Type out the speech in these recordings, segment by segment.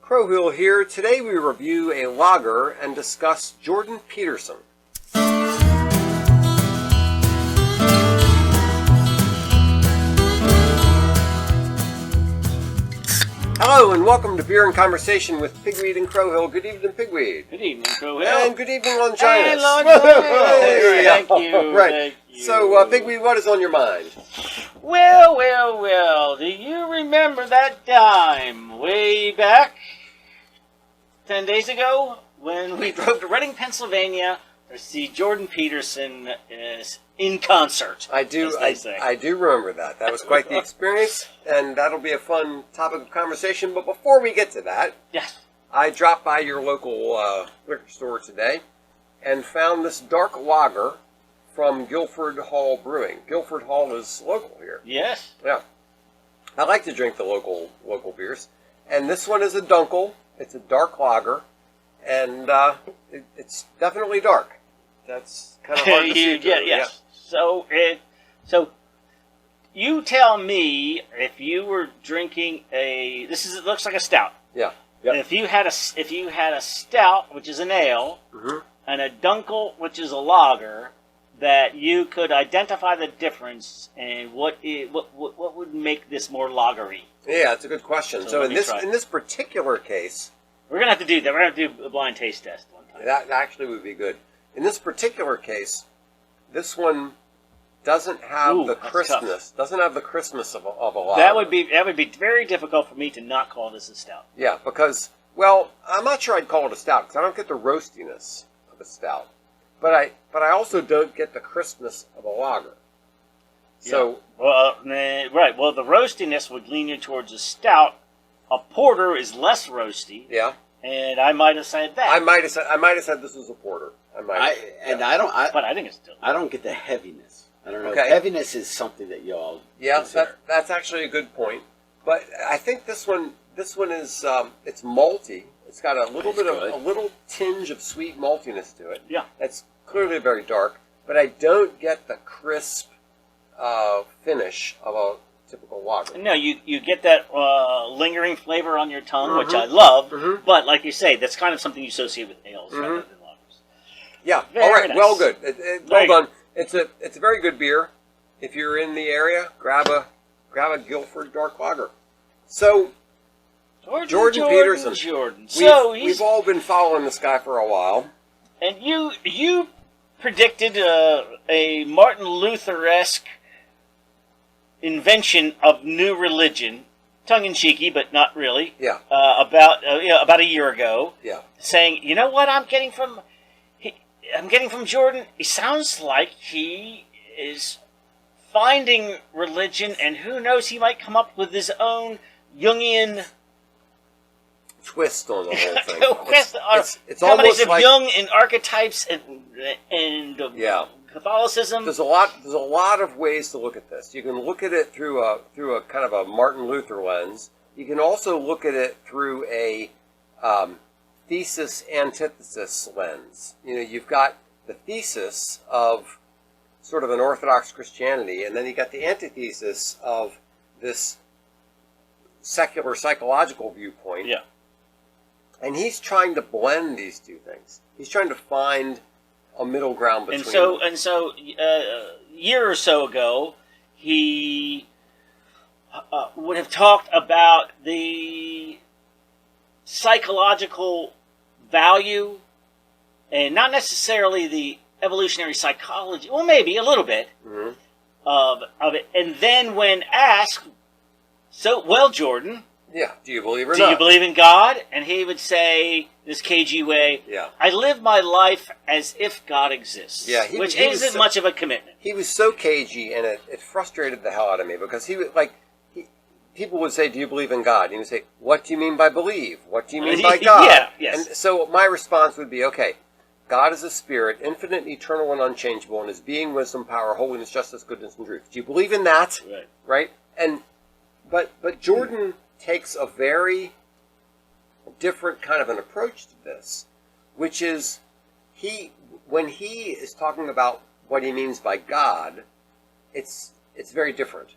Crowhill here. Today we review a lager and discuss Jordan Peterson. Hello and welcome to Beer and Conversation with Pigweed and Crowhill. Good evening, Pigweed. Good evening, Crowhill. And good evening, Longinus. Hey, Longinus. Thank you. Right. Thank you. So, Pigweed, what is on your mind? Well. Do you remember that time way back 10 days ago when we drove to Reading, Pennsylvania to see Jordan Peterson in concert? I do remember that. That was quite the experience, and that'll be a fun topic of conversation. But before we get to that, yes, I dropped by your local liquor store today and found this dark lager from Guilford Hall Brewing. Guilford Hall is local here. Yes. Yeah. I like to drink the local beers. And this one is a Dunkel. It's a dark lager, and it's definitely dark. That's kind of hard to see. Yeah. So you tell me if you were drinking it looks like a stout. Yeah. Yep. If you had a stout, which is an ale, mm-hmm. and a Dunkel, which is a lager, that you could identify the difference and what would make this more lagery? Yeah, that's a good question. So in this particular case, we're gonna have to do that. We're gonna have to do a blind taste test one time. That actually would be good. In this particular case, this one doesn't have the crispness. Doesn't have the crispness of a lager. That would be very difficult for me to not call this a stout. Yeah, because I'm not sure I'd call it a stout because I don't get the roastiness of a stout, but I also don't get the crispness of a lager. So right. Well, the roastiness would lean you towards a stout. A porter is less roasty. Yeah. And I might have said that. I might have said this was a porter. But I think it's still. I don't get the heaviness. I don't know. Okay. Heaviness is something that y'all. Yeah, that's actually a good point. But I think this one is it's malty. It's got a little tinge of sweet maltiness to it. Yeah. It's clearly very dark, but I don't get the crisp finish of a typical lager. No, you get that lingering flavor on your tongue, which I love. Mm-hmm. But like you say, that's kind of something you associate with ales rather than lagers. Yeah. Very all right. nice. Well, good. Well done. Good. It's a very good beer. If you're in the area, grab a Guilford dark lager. So Jordan Peterson. We've all been following this guy for a while. And you predicted a Martin Luther-esque invention of new religion, tongue-in-cheeky, but not really. Yeah. About a year ago. Yeah. Saying, you know what I'm getting from Jordan? It sounds like he is finding religion, and who knows, he might come up with his own Jungian twist on the whole thing. It's almost like Jung and archetypes and Catholicism. There's a lot of ways to look at this. You can look at it through a kind of a Martin Luther lens. You can also look at it through a thesis antithesis lens. You've got the thesis of sort of an Orthodox Christianity, and then you got the antithesis of this secular psychological viewpoint. Yeah. And he's trying to blend these two things. He's trying to find a middle ground between them. And so a year or so ago, he would have talked about the psychological value, and not necessarily the evolutionary psychology. Well, maybe a little bit of it. And then when asked, Jordan. Yeah. Do you believe or not? Do you believe in God? And he would say, this cagey way, I live my life as if God exists. Yeah, which isn't much of a commitment. He was so cagey, and it frustrated the hell out of me, because people would say, do you believe in God? And he would say, what do you mean by believe? What do you mean by God? Yeah, yes. And so my response would be, okay, God is a spirit, infinite, eternal, and unchangeable, and his being, wisdom, power, holiness, justice, goodness, and truth. Do you believe in that? Right? But Jordan takes a very different kind of an approach to this, which is when he is talking about what he means by God, it's very different.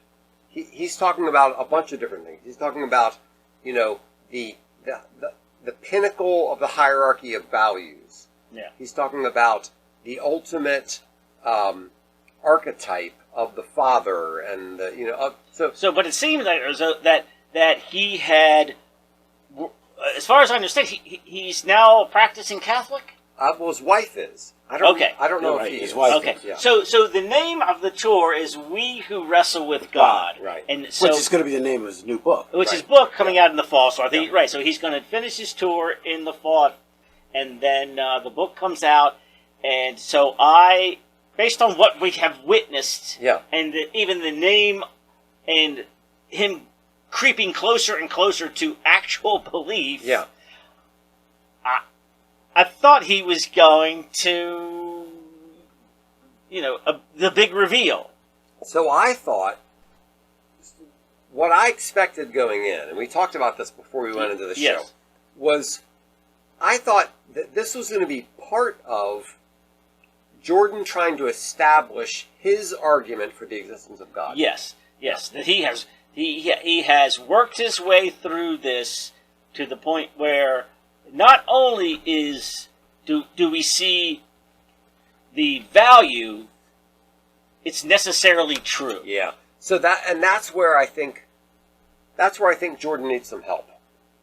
He's talking about a bunch of different things. He's talking about, the pinnacle of the hierarchy of values. Yeah. He's talking about the ultimate archetype of the father, and but it seems like that he had, as far as I understand, he's now practicing Catholic. Well, his wife is. I don't know Right, if he his is. wife. Okay, Yeah. so the name of the tour is "We Who Wrestle with God," right? And so, Which is going to be the name of his new book. which Right. is book coming out in the fall. So I think right. So he's going to finish his tour in the fall, and then the book comes out. And so based on what we have witnessed, and even the name, and him creeping closer and closer to actual belief, I thought he was going to, the big reveal. So I thought, what I expected going in, and we talked about this before we went into the show, was I thought that this was going to be part of Jordan trying to establish his argument for the existence of God. Yes, that he has worked his way through this to the point where not only do we see the value, it's necessarily true. Yeah. So that's where I think Jordan needs some help.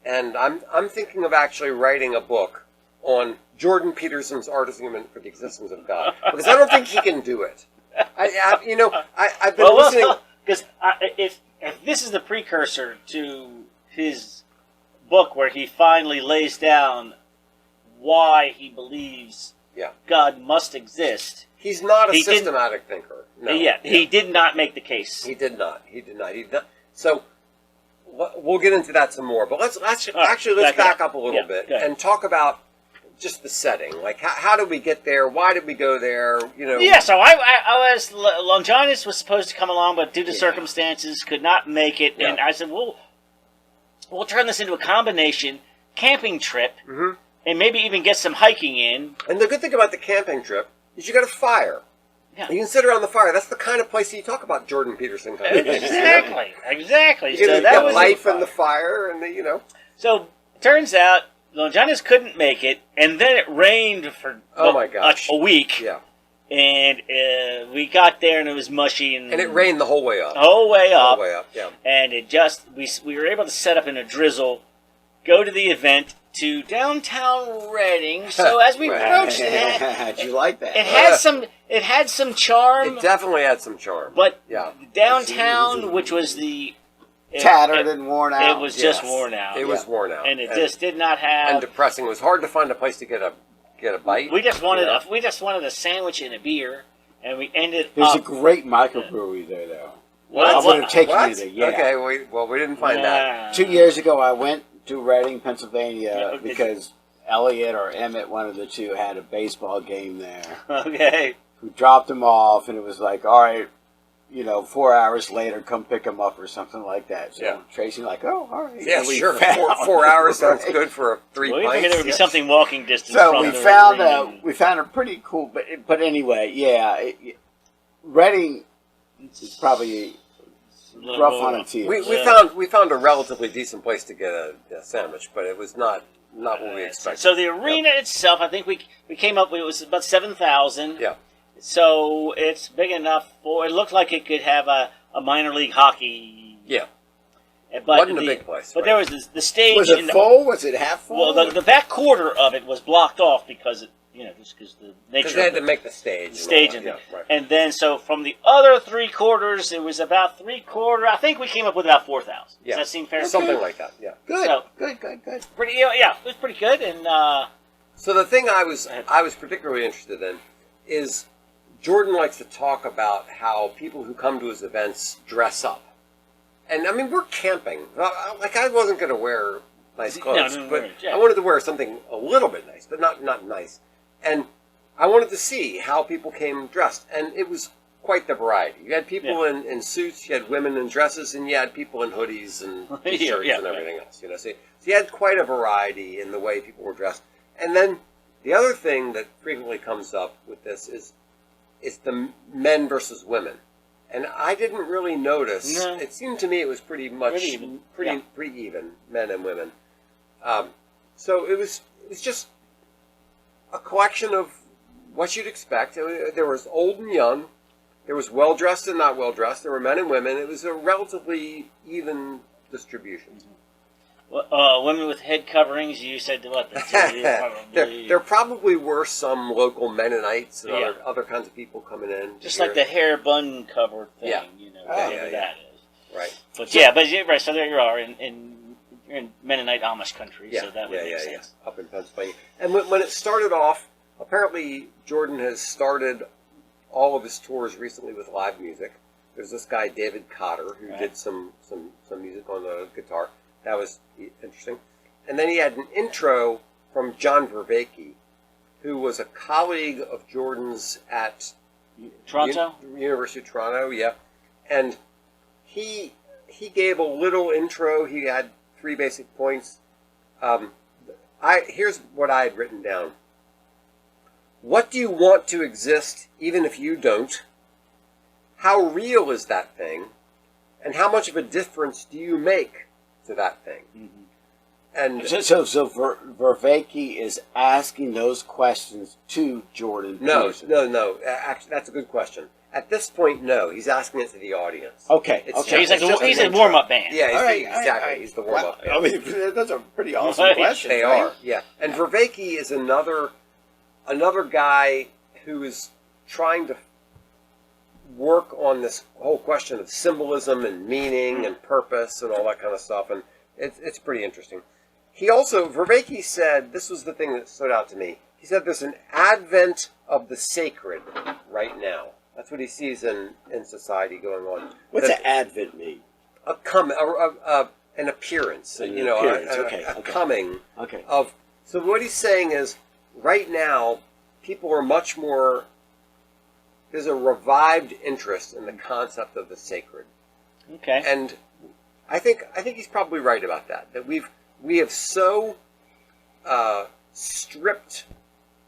And I'm thinking of actually writing a book on Jordan Peterson's argument for the existence of God, because I don't think he can do it. I've been listening. Because if this is the precursor to his book where he finally lays down why he believes God must exist, he's not a systematic thinker. No. He did not make the case. He did not. So we'll get into that some more. But let's back up a little bit and talk about just the setting. Like, how did we get there? Why did we go there? Yeah, so Longinus was supposed to come along, but due to circumstances could not make it. And I said, we'll turn this into a combination camping trip, and maybe even get some hiking in. And the good thing about the camping trip is you got a fire. Yeah. You can sit around the fire. That's the kind of place that you talk about Jordan Peterson. Exactly. So that was life and the fire, and So it turns out Longinus couldn't make it, and then it rained for a week. Yeah. And we got there, and it was mushy, and it rained the whole way up. The whole way up. Yeah. And it just we were able to set up in a drizzle, go to the event to downtown Reading. So as we approached it, how'd you like that? It had some charm. It definitely had some charm. But downtown, which was the tattered and worn out. It was just worn out. It was worn out, and it just did not have. And depressing. It was hard to find a place to get a bite. We just wanted a sandwich and a beer, and we ended up. There's a great microbrewery there, though. What? I would have taken you there. Yeah. Okay. We didn't find that. 2 years ago, I went to Reading, Pennsylvania, because Elliot or Emmett, one of the two, had a baseball game there. Okay. We dropped them off, and it was like, all right, 4 hours later, come pick them up or something like that. So Tracy, all right. Yeah, sure. 4 hours sounds good for 3 pints. We figured there would be something walking distance. So we found a pretty cool, but anyway, Reading is probably rough on its heels. We found a relatively decent place to get a sandwich, but it was not what we expected. So the arena itself, I think we came up with, it was about 7,000. Yeah. So it's big enough for, it looked like it could have a minor league hocky. Yeah. But wasn't a big place. But there was the stage. Was it full? Was it half full? Well, the back quarter of it was blocked off because just because the nature. Because they had to make the stage. And then so from the other 3/4, it was about 3/4. I think we came up with about 4,000. Yeah. Does that seem fair? Something like that. Yeah. Good. So, Good. Pretty. Yeah, it was pretty good. And so the thing I was particularly interested in is Jordan likes to talk about how people who come to his events dress up. And I mean, we're camping. Like, I wasn't going to wear nice clothes, but I wanted to wear something a little bit nice, but not nice. And I wanted to see how people came dressed, and it was quite the variety. You had people in suits, you had women in dresses, and you had people in hoodies and t-shirts and everything else. So you had quite a variety in the way people were dressed. And then the other thing that frequently comes up with this is the men versus women. And I didn't really notice. No. It seemed to me it was pretty much pretty even, men and women. So it was just a collection of what you'd expect. There was old and young. There was well-dressed and not well-dressed. There were men and women. It was a relatively even distribution. Women with head coverings, you said what? There probably were some local Mennonites and other kinds of people coming in. Just like the hair bun cover thing, whatever that is. Right. But right. So there you are in Mennonite Amish country. So that would make sense. Up in Pennsylvania. And when it started off, apparently Jordan has started all of his tours recently with live music. There's this guy David Cotter who did some music on the guitar. That was interesting. And then he had an intro from John Vervake, who was a colleague of Jordan's at Toronto? University of Toronto, And he gave a little intro. He had 3 basic points. Here's what I had written down. What do you want to exist even if you don't? How real is that thing? And how much of a difference do you make to that thing? And so Vervake is asking those questions to Jordan Peterson. No. Actually, that's a good question. At this point, no. He's asking it to the audience. Okay. He's a warm-up band. Yeah, exactly. He's the warm-up band. I mean, those are pretty awesome questions. They are, yeah. And Vervake is another guy who is trying to work on this whole question of symbolism and meaning and purpose and all that kind of stuff, and it's pretty interesting. He also, Vervake said, this was the thing that stood out to me, he said there's an advent of the sacred right now. That's what he sees in society going on. What's an advent mean? An appearance, a coming of. So what he's saying is, right now, people are much more. There's a revived interest in the concept of the sacred. Okay. And I think he's probably right about that. That we have so stripped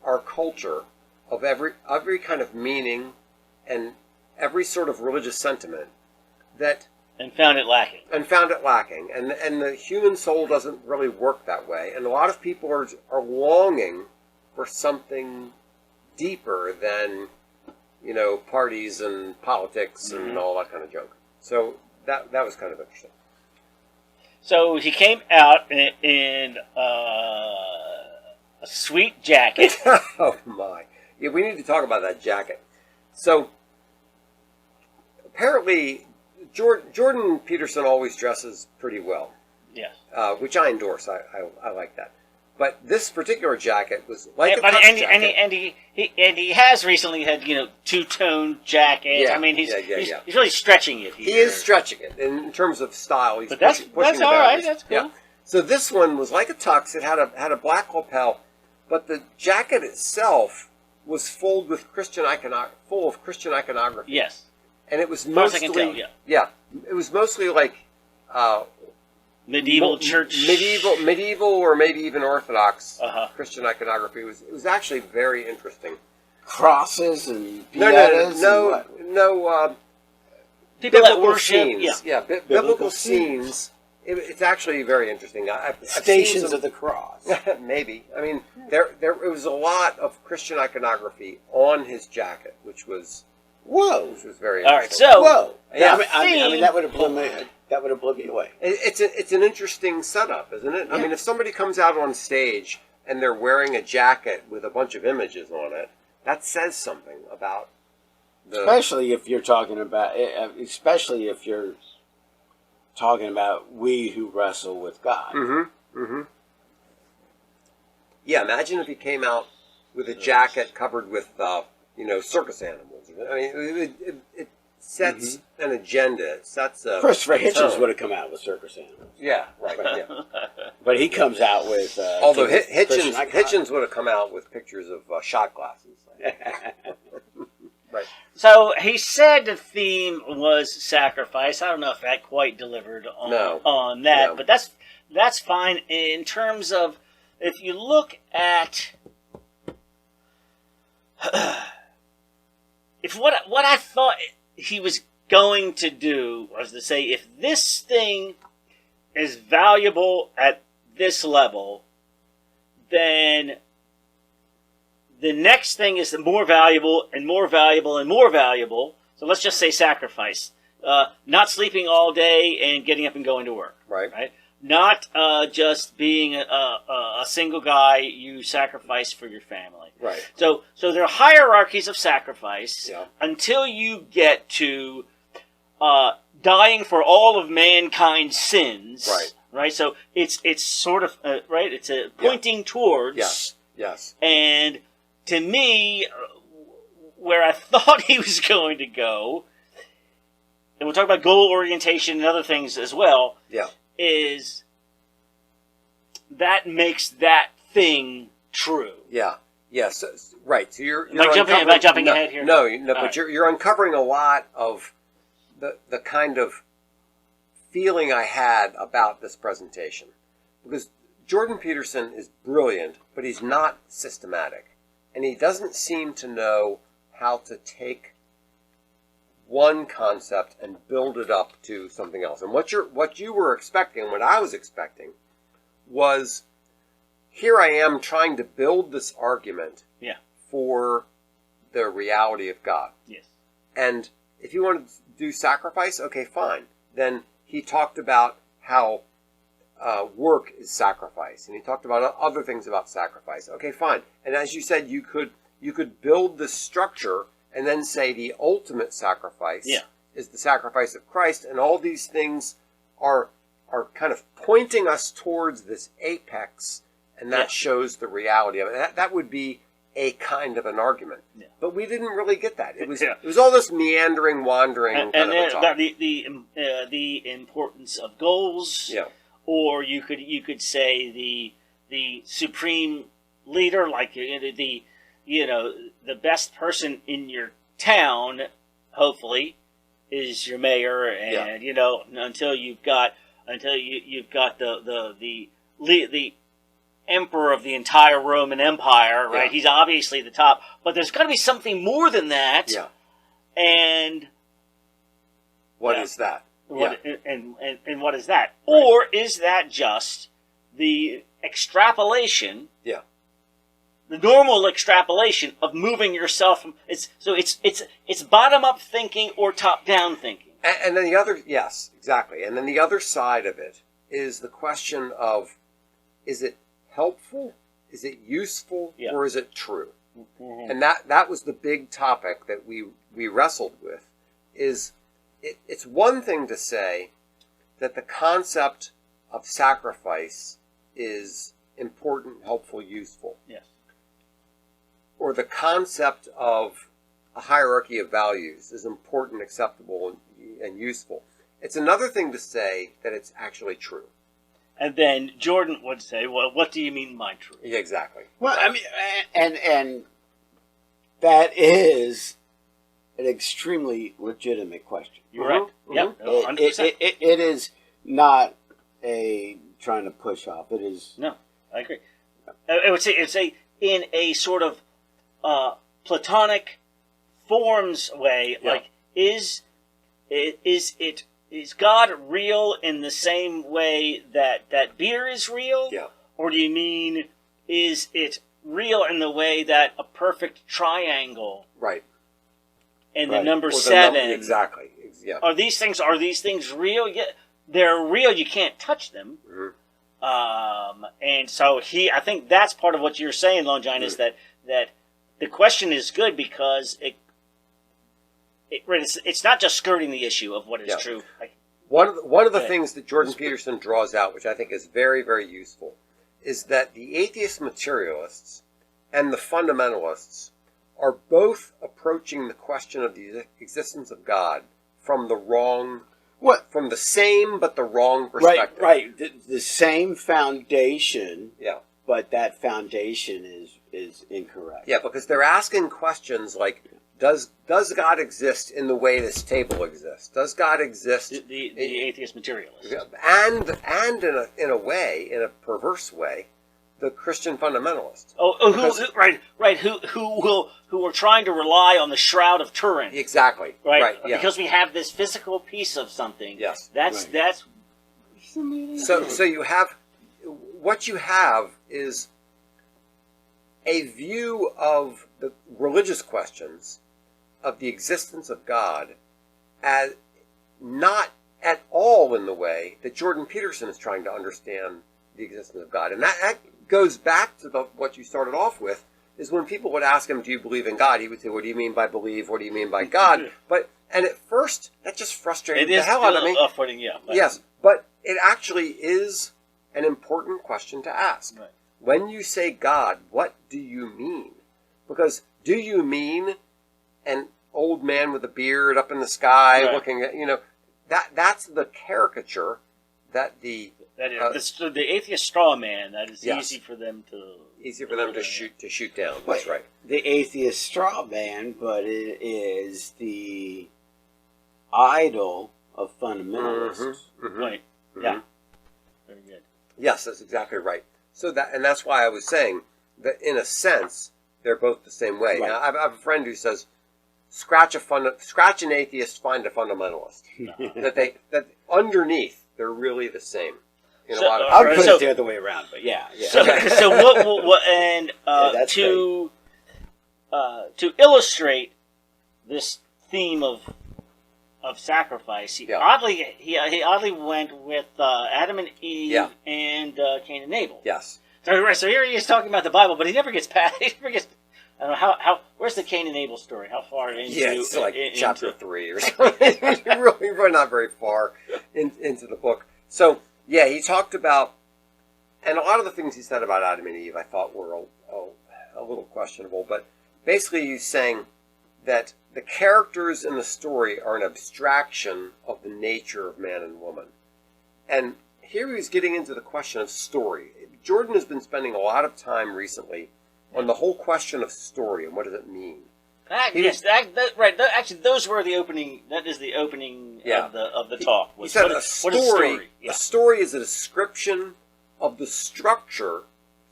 our culture of every kind of meaning and every sort of religious sentiment and found it lacking. And the human soul doesn't really work that way. And a lot of people are longing for something deeper than parties and politics and all that kind of junk. So that was kind of interesting. So he came out in a sweet jacket. Oh my! Yeah, we need to talk about that jacket. So apparently, Jordan Peterson always dresses pretty well. Yes. Which I endorse. I like that. But this particular jacket was like a tux jacket. And he has recently had two-tone jackets. Yeah, I mean he's really stretching it. He is stretching it in terms of style. He's that's all right. That's cool. Yeah. So this one was like a tux. It had a black lapel, but the jacket itself was full of Christian iconography. Yes. And it was mostly it was mostly like medieval church, medieval, or maybe even Orthodox Christian iconography. It was actually very interesting. Crosses and no. People that worship, scenes. Biblical scenes. It's actually very interesting. I've Stations of the Cross. Maybe. I mean, there was a lot of Christian iconography on his jacket, which was very interesting. All right, so I mean that would have blown me. That would have blown me away. It's an interesting setup, isn't it? Yeah. I mean, if somebody comes out on stage and they're wearing a jacket with a bunch of images on it, that says something about especially if you're talking about we who wrestle with God. Mm-hmm. Mm-hmm. Yeah, imagine if he came out with a jacket covered with circus animals. I mean, it sets an agenda. It sets a Christopher Hitchens would have come out with circus animals. Yeah, right. Yeah. But he comes out with. Although Hitchens would have come out with pictures of shot glasses. Right. So he said the theme was sacrifice. I don't know if that quite delivered on that, but that's fine in terms of if you look at if what I thought he was going to do was to say, if this thing is valuable at this level, next thing is the more valuable and more valuable and more valuable. So let's just say sacrifice. Not sleeping all day and getting up and going to work. Right. Not just being a single guy you sacrifice for your family. Right. So there are hierarchies of sacrifice Yeah. until you get to dying for all of mankind's sins. Right. Right. So it's sort of right. It's a pointing towards. Yes. And to me, where I thought he was going to go, and we'll talk about goal orientation and other things as well. Yeah. Is that makes that thing true? Yeah. Yes. Right. So you're Am I jumping ahead here? No, but right. you're uncovering a lot of the kind of feeling I had about this presentation, because Jordan Peterson is brilliant, but he's not systematic, and he doesn't seem to know how to take one concept and build it up to something else. And what you were expecting, what I was expecting, was here I am trying to build this argument for the reality of God. Yes. And if you want to do sacrifice, okay, fine. Then he talked about how work is sacrifice, and he talked about other things about sacrifice. Okay, fine. And as you said, you could build this structure and then say the ultimate sacrifice is the sacrifice of Christ, and all these things are kind of pointing us towards this apex, and that shows the reality of it. That would be a kind of an argument, but we didn't really get that. It was all this meandering, wandering, and kind then of about the importance of goals, or you could say the supreme leader, like the best person in your town, hopefully, is your mayor, and until you've got the emperor of the entire Roman Empire, right? He's obviously the top, but there's got to be something more than that. Yeah. And what is that? And what is that? Right. Or is that just the extrapolation? Yeah. The normal extrapolation of moving yourself from it's bottom up thinking or top down thinking. And then the other, yes, exactly. And then the other side of it is the question of, is it helpful? Is it useful? Or is it true? Mm-hmm. And that was the big topic that we wrestled with. Is it's one thing to say that the concept of sacrifice is important, helpful, useful. Yes. Or the concept of a hierarchy of values is important, acceptable, and useful. It's another thing to say that it's actually true. And then Jordan would say, well, what do you mean by true? Yeah, exactly. Well, I mean, and that is an extremely legitimate question. You're right. Mm-hmm. Yep. No, 100%. It is not a trying to push off. It is. No, I agree. I would say in a sort of Platonic forms way, like is God real in the same way that beer is real? Yeah. Or do you mean, is it real in the way that a perfect triangle? Right. And the number 7. Exactly. Yeah. Are these things real? Yeah, they're real. You can't touch them. Mm-hmm. And so I think that's part of what you're saying, Longinus, that the question is good because it's not just skirting the issue of what is true. Like, one of the things that Jordan Peterson draws out, which I think is very, very useful, is that the atheist materialists and the fundamentalists are both approaching the question of the existence of God from from the same but the wrong perspective. Right. The same foundation. Yeah. But that foundation is incorrect. Yeah, because they're asking questions like, does God exist in the way this table exists? Does God exist the atheist materialist? And in a way, in a perverse way, the Christian fundamentalist. Who are trying to rely on the Shroud of Turin. Exactly. Right. Yeah. Because we have this physical piece of something. Yes. That's so you have what you have is a view of the religious questions of the existence of God as not at all in the way that Jordan Peterson is trying to understand the existence of God. And that goes back to what you started off with, is when people would ask him, do you believe in God? He would say, what do you mean by believe? What do you mean by God? And at first, that just frustrated the hell out of me. Yes, but it actually is an important question to ask. Right. When you say God, what do you mean? Because do you mean an old man with a beard up in the sky looking at, that's the caricature that the atheist straw man, that is yes. easy for them to shoot down. That's right. The atheist straw man, but it is the idol of fundamentalists. Mm-hmm. Mm-hmm. Right. Mm-hmm. Yeah. Very good. Yes, that's exactly right. So that's why I was saying that in a sense they're both the same way. Right. Now, I have a friend who says, scratch an atheist, find a fundamentalist. that underneath they're really the same. In a lot of I would put it the other way around, but yeah. So what and to illustrate this theme of sacrifice, he oddly went with Adam and Eve and Cain and Abel. Yes. So here he is talking about the Bible, but he never gets past. I don't know how. Where's the Cain and Abel story? How far into? Yeah, it's like chapter 3 or something. really not very far into the book. So yeah, he talked about, and a lot of the things he said about Adam and Eve, I thought were a little questionable. But basically, he's saying that the characters in the story are an abstraction of the nature of man and woman, and here he's getting into the question of story. Jordan has been spending a lot of time recently on the whole question of story and what does it mean. Actually, those were the opening. That is the opening of the talk. He said a story. A story is a description of the structure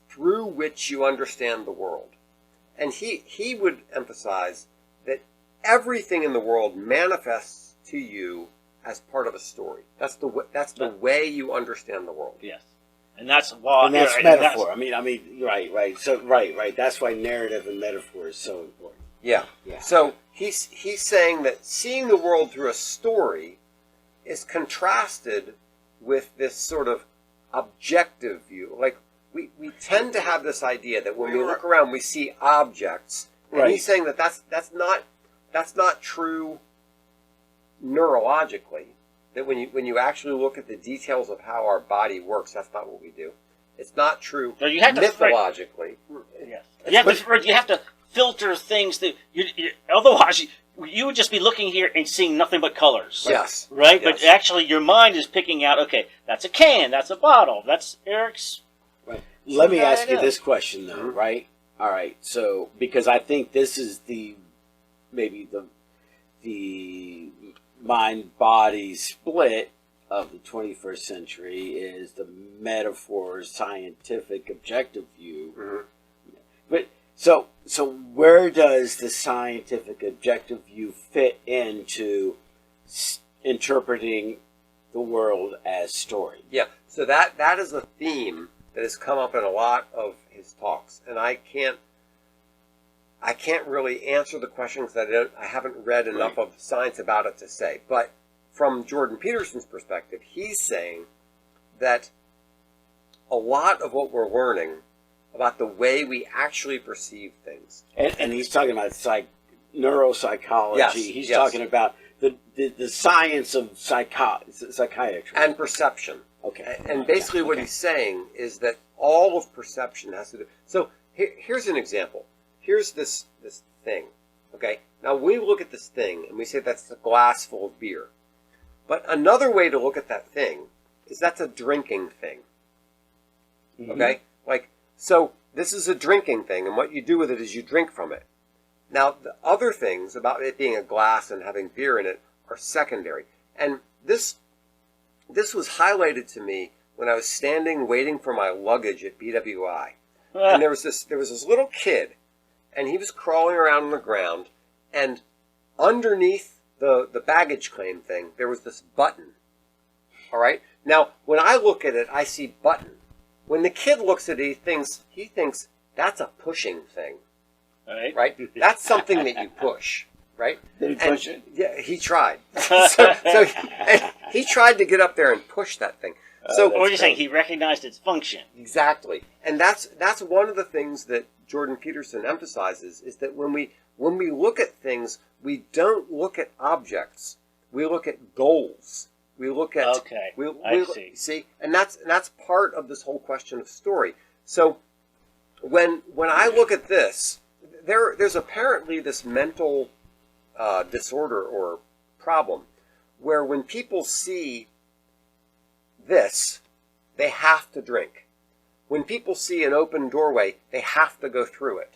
through which you understand the world, and he would emphasize that everything in the world manifests to you as part of a story. That's the way you understand the world. Yes. And that's why. And that's metaphor. I mean, right. So, right. That's why narrative and metaphor is so important. Yeah. So he's saying that seeing the world through a story is contrasted with this sort of objective view. Like we tend to have this idea that when we look around, we see objects. And he's saying that that's not true neurologically. That when you actually look at the details of how our body works, that's not what we do. It's not true mythologically. Yes. You have to filter things that otherwise you would just be looking here and seeing nothing but colors. Yes. Right? Yes. But actually your mind is picking out, okay, that's a can, that's a bottle, that's Eric's. Right. Let me ask you this question though, right? All right. So because I think this is maybe the mind-body split of the 21st century is the metaphor, scientific, objective view. Mm-hmm. But so where does the scientific, objective view fit into interpreting the world as story? Yeah. So that is a theme that has come up in a lot of his talks, and I can't really answer the question because I haven't read enough of science about it to say. But from Jordan Peterson's perspective, he's saying that a lot of what we're learning about the way we actually perceive things. And he's talking about neuropsychology. Yes, he's talking about the science of psychiatry. And perception. Okay. And basically what he's saying is that all of perception has to do... So here's an example. Here's this thing, okay? Now, we look at this thing, and we say that's a glass full of beer. But another way to look at that thing is that's a drinking thing, okay? So this is a drinking thing, and what you do with it is you drink from it. Now, the other things about it being a glass and having beer in it are secondary. And this was highlighted to me when I was standing waiting for my luggage at BWI. And there was this little kid, and he was crawling around on the ground, and underneath the baggage claim thing, there was this button. All right? Now, when I look at it, I see button. When the kid looks at it, he thinks that's a pushing thing, Right? right? That's something that you push, right? Did he push it? Yeah, he tried. He tried to get up there and push that thing. So What are you saying? He recognized its function. exactly, and that's one of the things that Jordan Peterson emphasizes is that when we look at things, we don't look at objects. We look at goals. We look at I see. and that's part of this whole question of story. So when I look at this, there's apparently this mental disorder or problem where when people see this, they have to drink. When people see an open doorway, they have to go through it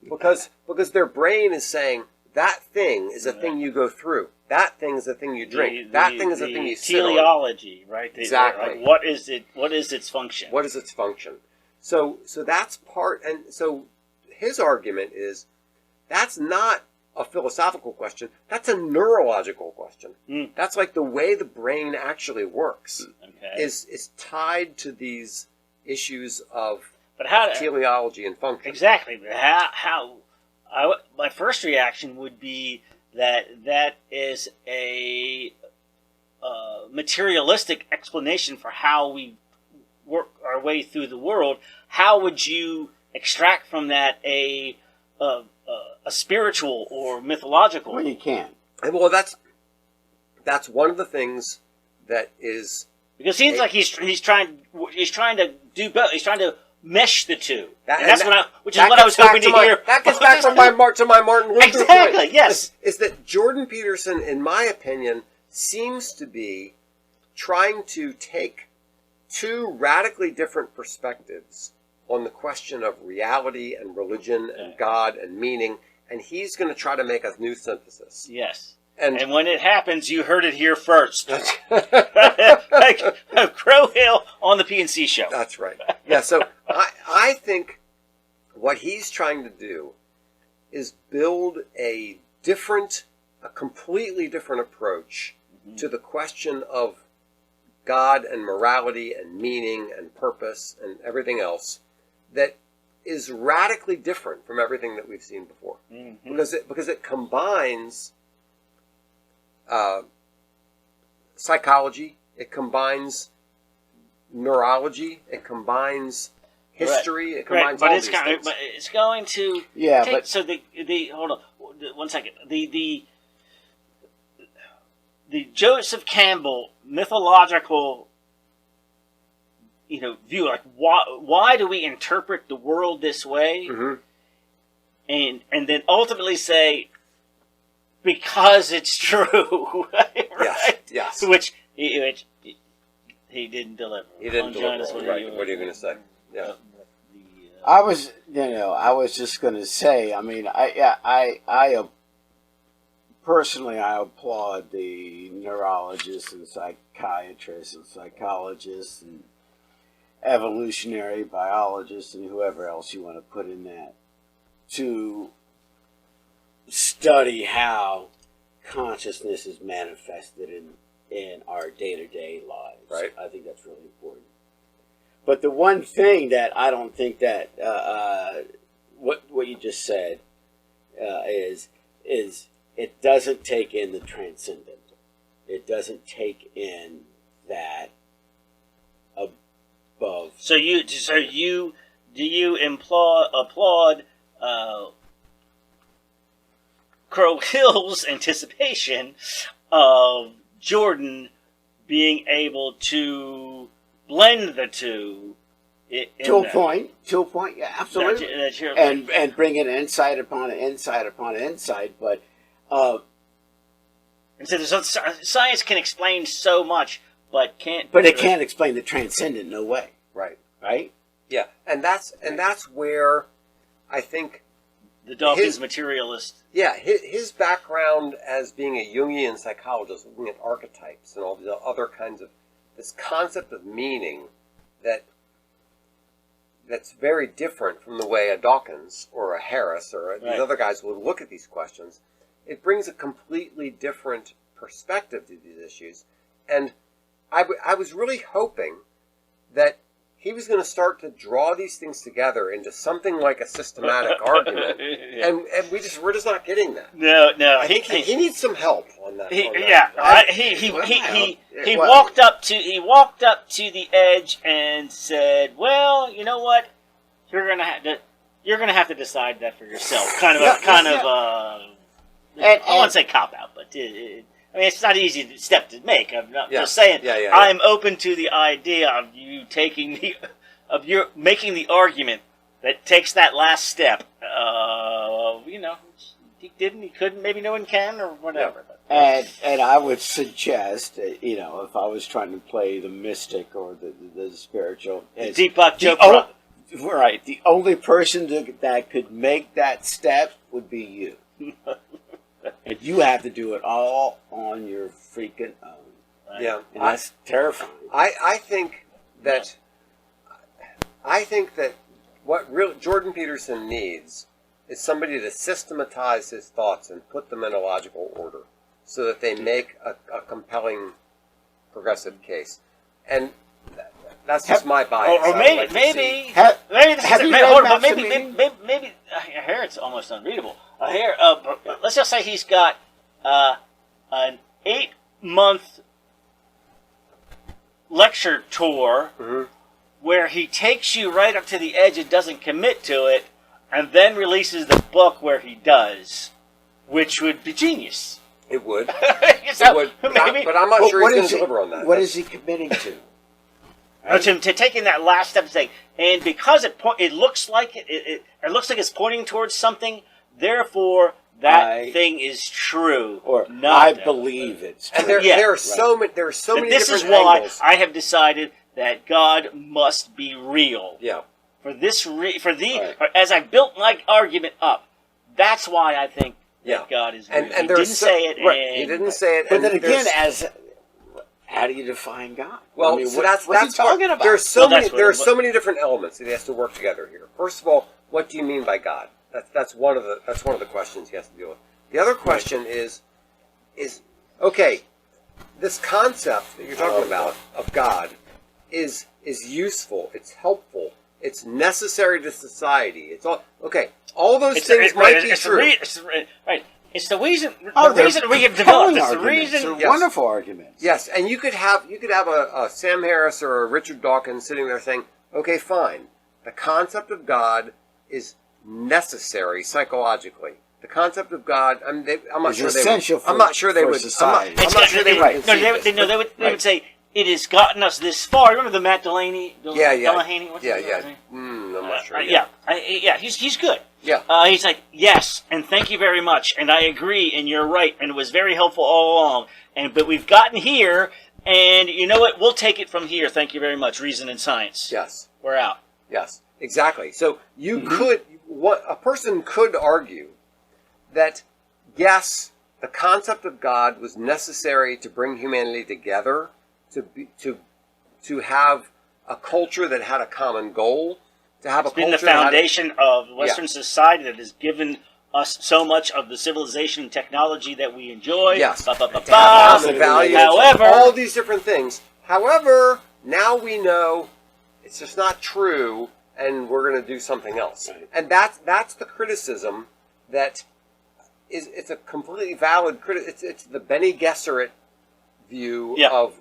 because their brain is saying that thing is a thing you go through. That thing is a thing you drink. That thing is a thing you sit on. Teleology, right? Exactly. Like, what is it? What is its function? What is its function? So that's part. And so his argument is that's not a philosophical question. That's a neurological question. That's like the way the brain actually works. Okay. Is tied to these issues of But teleology and function. Exactly. My first reaction would be that is a materialistic explanation for how we work our way through the world. How would you extract from that a spiritual or mythological? Well, you can. And well, that's one of the things that is Because it seems like he's trying to do both. He's trying to mesh the two, which is what I was hoping to hear. That gets back to my Martin Luther exactly. point. Yes, is that Jordan Peterson, in my opinion, seems to be trying to take two radically different perspectives on the question of reality and religion and God and meaning, and he's going to try to make a new synthesis. Yes. And when it happens, you heard it here first. Like Crow Hill on the PNC show. That's right. Yeah, so I think what he's trying to do is build a completely different approach to the question of God and morality and meaning and purpose and everything else that is radically different from everything that we've seen before. Because it combines psychology, it combines neurology, it combines history, it combines all these things. But it's going to so the hold on 1 second. The Joseph Campbell mythological view, like why do we interpret the world this way, and then ultimately say because it's true, right? Yes. Which he didn't deliver. He didn't deliver. Right. What are you going to say? Yeah. I was just going to say. I mean, I personally, I applaud the neurologists and psychiatrists and psychologists and evolutionary biologists and whoever else you want to put in that to study how consciousness is manifested in our day-to-day lives. Right. I think that's really important. But the one thing that I don't think that what you just said is it doesn't take in the transcendent. It doesn't take in that above. So do you applaud Crow Hill's anticipation of Jordan being able to blend the two to a point, yeah, absolutely, and bring in insight upon insight upon insight, but and so science can explain so much, but it can't explain the transcendent. No way. Right. Yeah, and that's where I think the Dawkins materialist. Yeah, his background as being a Jungian psychologist, looking at archetypes and all the other kinds of this concept of meaning that's very different from the way a Dawkins or a Harris or these other guys would look at these questions. It brings a completely different perspective to these issues, and I was really hoping that he was going to start to draw these things together into something like a systematic argument, and we're just not getting that. No. He needs some help on that. He walked up to the edge and said, "Well, you know what? You're gonna have to decide that for yourself." I won't say cop out, but it's not an easy step to make. I'm not just saying. I'm open to the idea of you making the argument that takes that last step. He didn't. He couldn't. Maybe no one can, or whatever. And I would suggest, if I was trying to play the mystic or the spiritual, Deepak Chopra. Right. The only person that could make that step would be you. And you have to do it all on your freaking own. Right? Yeah. And that's terrifying. I think that what Jordan Peterson needs is somebody to systematize his thoughts and put them in a logical order so that they make a compelling progressive case. And that's just my bias. Or maybe I hear it's almost unreadable. Let's just say he's got an 8-month lecture tour where he takes you right up to the edge and doesn't commit to it, and then releases the book where he does, which would be genius. It would. It would. But I'm not sure he's going to deliver on that. What is he committing to? To taking that last step and saying, and because it looks like it looks like it's pointing towards something, therefore that thing is true. Or I believe it's true. And there are so many different this is why angles. I have decided that God must be real. Yeah. As I built my argument up, that's why I think that God is real. And he didn't say it. Right. He didn't say it. But then again, how do you define God? Well, what's he talking about? There are so many different elements that he has to work together here. First of all, what do you mean by God? That's one of the questions he has to deal with. The other question is okay, this concept that you're talking about of God is useful, it's helpful, it's necessary to society. It's all okay. All those things might be true. It's the reason we have developed. It's the reason. They're wonderful arguments. Yes, and you could have a Sam Harris or a Richard Dawkins sitting there saying, "Okay, fine. The concept of God is necessary psychologically. The concept of God, I'm not sure they would. Society. I'm not sure they would. They would say it has gotten us this far. Remember the Matt Delaney? Delaney. What's his name? I'm not sure. He's good. Yeah. He's like, yes, and thank you very much, and I agree, and you're right, and it was very helpful all along. But we've gotten here, and you know what? We'll take it from here. Thank you very much. Reason and science. Yes. We're out. Yes. Exactly. So a person could argue that yes, the concept of God was necessary to bring humanity together, to have a culture that had a common goal. It's been the foundation of Western society that has given us so much of the civilization and technology that we enjoy. Yes. Values. However, all these different things. However, now we know it's just not true, and we're going to do something else. Right. And that's the criticism that it's a completely valid criticism. It's the Bene Gesserit view of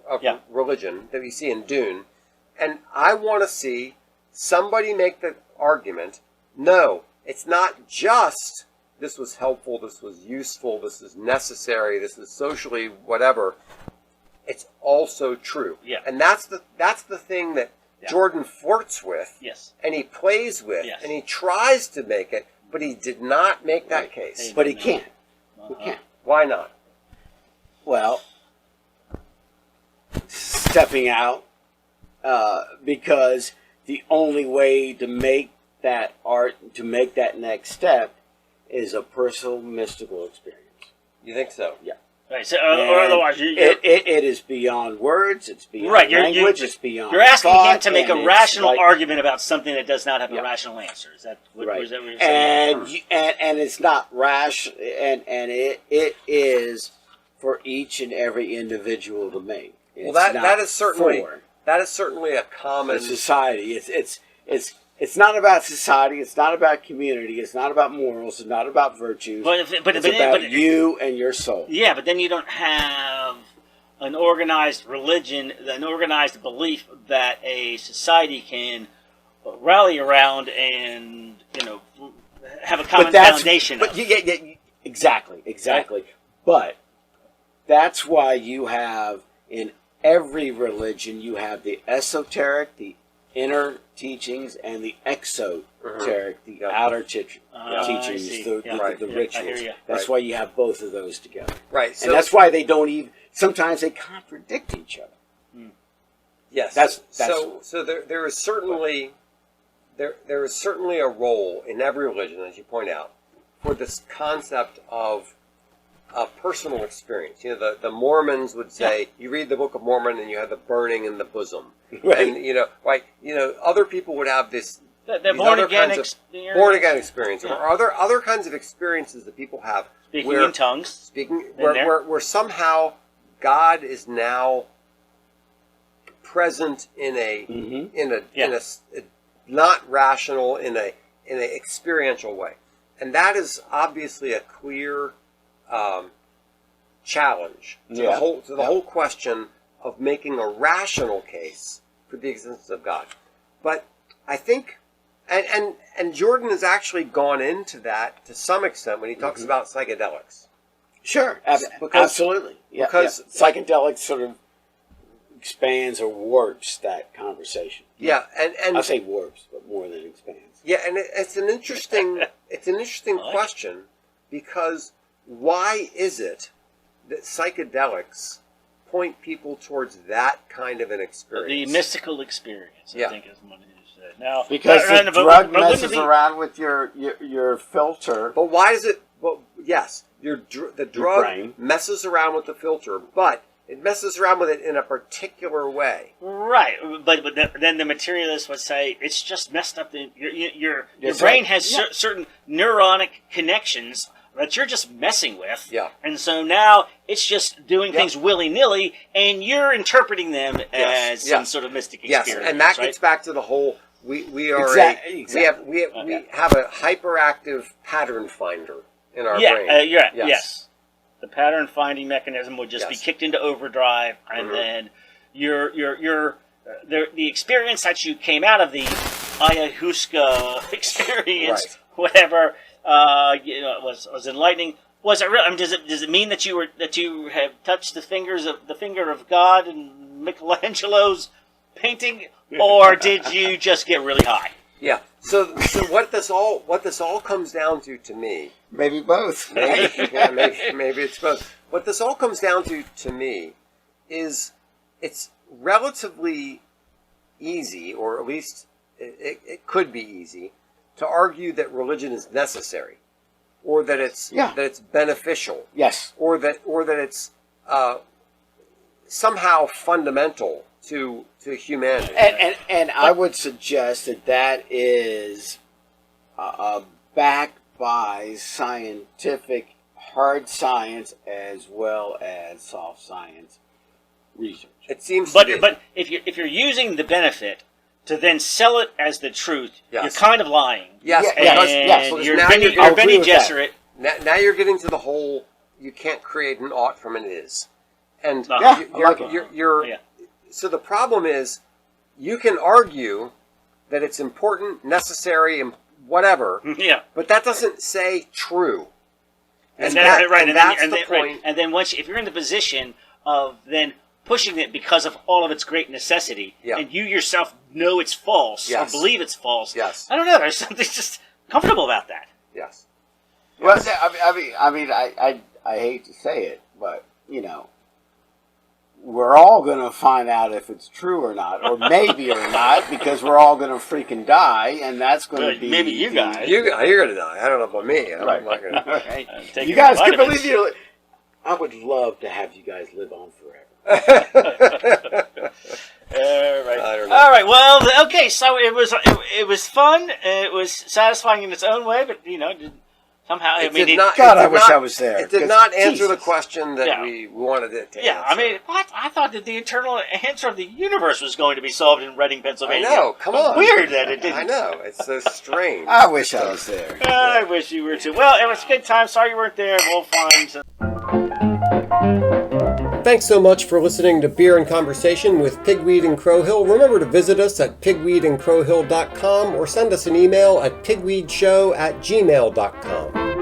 religion that we see in Dune, and I want to see somebody make the argument, no, it's not just this was helpful, this was useful, this is necessary, this is socially whatever. It's also true. Yeah. And that's the thing that Jordan flirts with, and he plays with, and he tries to make it, but he did not make that case. But he can't. He can't. Why not? Well, stepping out, because the only way to make that next step is a personal mystical experience. You think so? Yeah. Right. So, or otherwise, it is beyond words. It's beyond language. It's beyond. You're asking him to make a rational argument about something that does not have a rational answer. Is that what you're saying? And it's not rational, and it is for each and every individual to make. Well, that is certainly that is certainly a common society. It's not about society. It's not about community. It's not about morals. It's not about virtues. It's about you and your soul. Yeah, but then you don't have an organized religion, an organized belief that a society can rally around and have a common foundation. But exactly. Right? But that's why you have in every religion you have the esoteric, the inner teachings, and the exoteric, the outer teachings, the rituals. That's why you have both of those together. Right. So, and that's why they don't even. Sometimes they contradict each other. Yes. So there is certainly a role in every religion, as you point out, for this concept of a personal experience. The Mormons would say, you read the Book of Mormon and you have the burning in the bosom. Right. And other people would have this born again experience, or other kinds of experiences that people have. Speaking in tongues. Where somehow God is now present in a not rational, in a experiential way. And that is obviously a clear challenge to the whole question of making a rational case for the existence of God. But I think, and Jordan has actually gone into that to some extent when he talks about psychedelics. Sure, absolutely. Yeah, because psychedelics sort of expands or warps that conversation. Yeah, and I say warps, but more than expands. Yeah, and it's an interesting question, because why is it that psychedelics point people towards that kind of an experience? The mystical experience, I think, is what it is. Now, because the drug messes around with your filter. But why is it? Well, yes, the drug messes around with the filter, but it messes around with it in a particular way. Right, but then the materialist would say it's just messed up. Your brain has certain neuronic connections that you're just messing with. Yeah. And so now it's just doing things willy-nilly, and you're interpreting them as some sort of mystic experience. Yes, and that gets back to the whole, we have a hyperactive pattern finder in our brain. Yes. The pattern finding mechanism would just be kicked into overdrive, and then the experience that you came out of the ayahuasca experience, whatever, was enlightening. Was it real? I mean, does it mean that you have touched the finger of God in Michelangelo's painting, or did you just get really high? Yeah. So what this all comes down to me, maybe both. Maybe it's both. What this all comes down to me is it's relatively easy, or at least it could be easy, to argue that religion is necessary, or that it's beneficial, or that it's somehow fundamental to humanity. And I would suggest that is backed by scientific, hard science, as well as soft science research. It seems but if you're using the benefit to then sell it as the truth, you're kind of lying. Yes, So you're Benny Gesserit. Now you're getting to the whole, you can't create an ought from an is. And so the problem is, you can argue that it's important, necessary, and whatever, but that doesn't say true. And that's the point. And then if you're in the position of then pushing it because of all of its great necessity, and you yourself know it's false, or believe it's false, I don't know, there's something just comfortable about that. Yes. Well, I mean, I hate to say it, but, we're all going to find out if it's true or not, or maybe or not, because we're all going to freaking die, and that's going to be... Maybe you guys. You're going to die. I don't know about me. I'm not going to die. You guys can believe it. I would love to have you guys live on forever. All right. Well, okay. So it was fun. It was satisfying in its own way, but Somehow, It I mean, did not. God, it I did wish not- I was there. It did 'cause not answer the Jesus. question that Yeah. we wanted it to yeah, answer. I mean, what? I thought that the eternal answer of the universe was going to be solved in Reading, I Pennsylvania. know. Come on. Weird that it didn't. I know. It's so strange. I wish I was there. I wish you were too. Well, it was a good time. Sorry you weren't there. We'll find some. Thanks so much for listening to Beer and Conversation with Pigweed and Crowhill. Remember to visit us at pigweedandcrowhill.com or send us an email at pigweedshow@gmail.com.